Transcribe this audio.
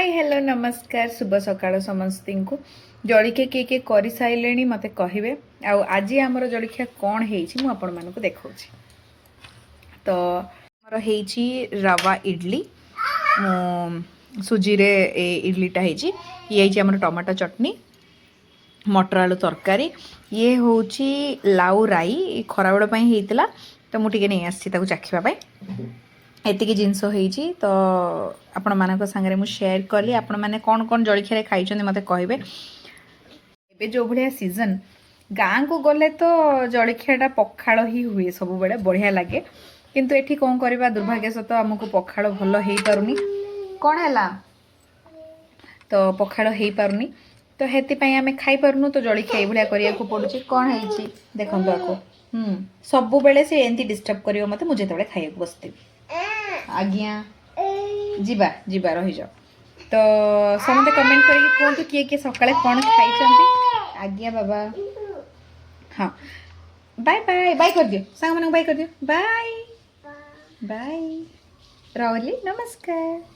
Hi hello नमस्कार शुभ सकाळ समस्ती को जलिखिया किए किए कर सारे मत कहे आज आमर जलिखिया कौन हो आपण मानक देखा तो आमर हो रवा इडली सुजी रे इडलीटा ये आमर टमाटो चटनी मटर आलू तरकारी ये हूँ लाउ राई खराबेल होता तो मुझे नहीं आसी चाखा एतिकी जिनस होती तो आपण मान सागर मुझे शेयर कली आपण मैंने कौन कौन जलखिया खाई मत कहे ए जो भाया सीजन गाँ को गले तो जलखियाटा पखाड़ ही हुए सब बड़े बढ़िया लगे किंतु एठी कौन करवा दुर्भाग्यवश आमको पखाड़ भल हो पारुनी कौन है तो पखाड़ हो पारुनी तो हेतिपाई आमे खाई पारुनु तो जलखिया ये भाया करा पड़ुची कौन है देखो आपको सब बेले से एमती डिस्टर्ब कर मत मुझे जो खाइक बसती आज्ञा जीवा जीवा रही जाओ तो समझे कमेंट करके कहतु किए किए सकाଳେ कौन खाई आज्ञा बाबा हाँ बाय बाय बाय कर दियो सांग मन बाय कर दियो बाय बाय रावली नमस्कार।